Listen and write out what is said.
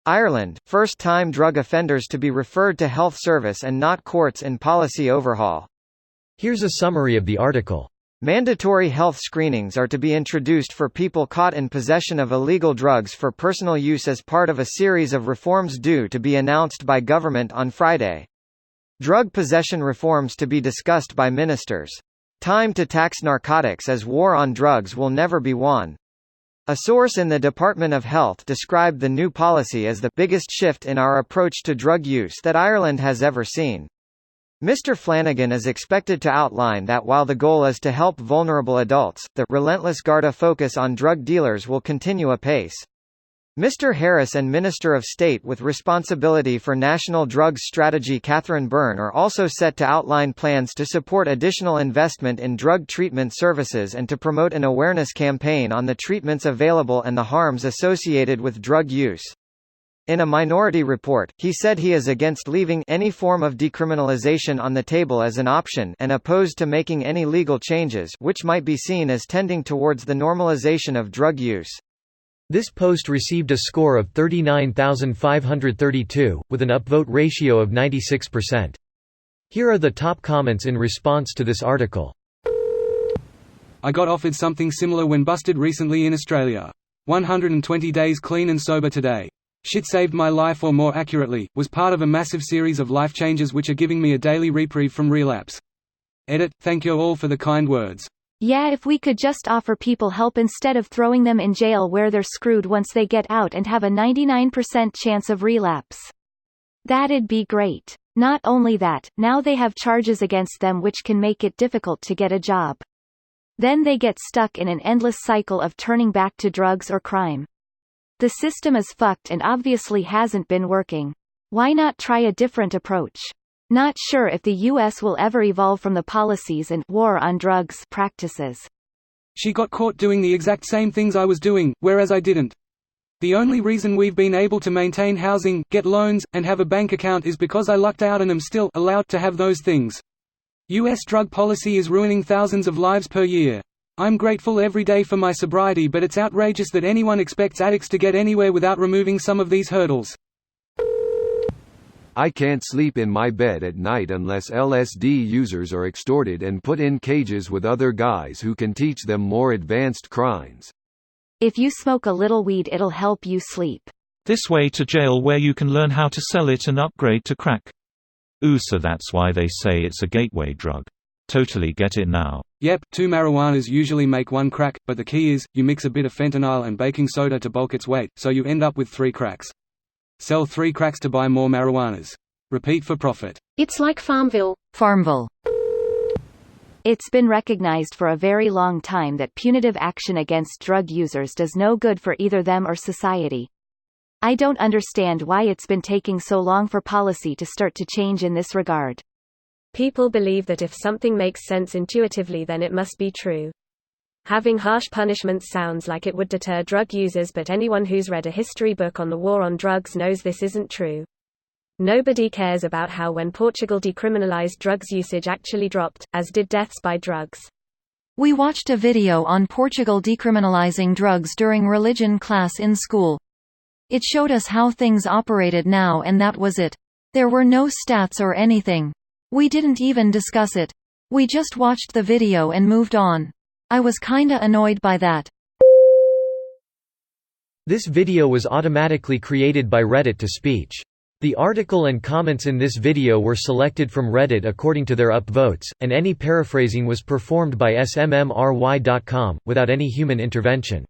Ireland, first-time drug offenders to be referred to health service and not courts in policy overhaul. Here's a summary of the article. Mandatory health screenings are to be introduced for people caught in possession of illegal drugs for personal use as part of a series of reforms due to be announced by government on Friday. Drug possession reforms to be discussed by ministers. Time to tax narcotics as war on drugs will never be won. A source in the Department of Health described the new policy as the biggest shift in our approach to drug use that Ireland has ever seen. Mr. Flanagan is expected to outline that while the goal is to help vulnerable adults, the relentless Garda focus on drug dealers will continue apace. Mr. Harris and Minister of State with responsibility for National Drugs Strategy Catherine Byrne are also set to outline plans to support additional investment in drug treatment services and to promote an awareness campaign on the treatments available and the harms associated with drug use. In a minority report, he said he is against leaving any form of decriminalization on the table as an option and opposed to making any legal changes which might be seen as tending towards the normalization of drug use. This post received a score of 39,532, with an upvote ratio of 96%. Here are the top comments in response to this article. I got offered something similar when busted recently in Australia. 120 days clean and sober today. Shit saved my life, or more accurately, was part of a massive series of life changes which are giving me a daily reprieve from relapse. Edit, thank you all for the kind words. Yeah, if we could just offer people help instead of throwing them in jail where they're screwed once they get out and have a 99% chance of relapse. That'd be great. Not only that, now they have charges against them which can make it difficult to get a job. Then they get stuck in an endless cycle of turning back to drugs or crime. The system is fucked and obviously hasn't been working. Why not try a different approach? Not sure if the US will ever evolve from the policies and war on drugs practices. She got caught doing the exact same things I was doing, whereas I didn't. The only reason we've been able to maintain housing, get loans, and have a bank account is because I lucked out and am still allowed to have those things. US drug policy is ruining thousands of lives per year. I'm grateful every day for my sobriety, but it's outrageous that anyone expects addicts to get anywhere without removing some of these hurdles. I can't sleep in my bed at night unless LSD users are extorted and put in cages with other guys who can teach them more advanced crimes. If you smoke a little weed, it'll help you sleep. This way to jail where you can learn how to sell it and upgrade to crack. Ooh, so that's why they say it's a gateway drug. Totally get it now. Yep, 2 marijuanas usually make 1 crack, but the key is, you mix a bit of fentanyl and baking soda to bulk its weight, so you end up with 3 cracks. Sell 3 cracks to buy more marijuanas. Repeat for profit. It's like Farmville. It's been recognized for a very long time that punitive action against drug users does no good for either them or society. I don't understand why it's been taking so long for policy to start to change in this regard. People believe that if something makes sense intuitively, then it must be true. Having harsh punishments sounds like it would deter drug users, but anyone who's read a history book on the war on drugs knows this isn't true. Nobody cares about how when Portugal decriminalized drugs usage actually dropped, as did deaths by drugs. We watched a video on Portugal decriminalizing drugs during religion class in school. It showed us how things operated now, and that was it. There were no stats or anything. We didn't even discuss it. We just watched the video and moved on. I was kinda annoyed by that. This video was automatically created by Reddit to speech. The article and comments in this video were selected from Reddit according to their upvotes, and any paraphrasing was performed by smmry.com, without any human intervention.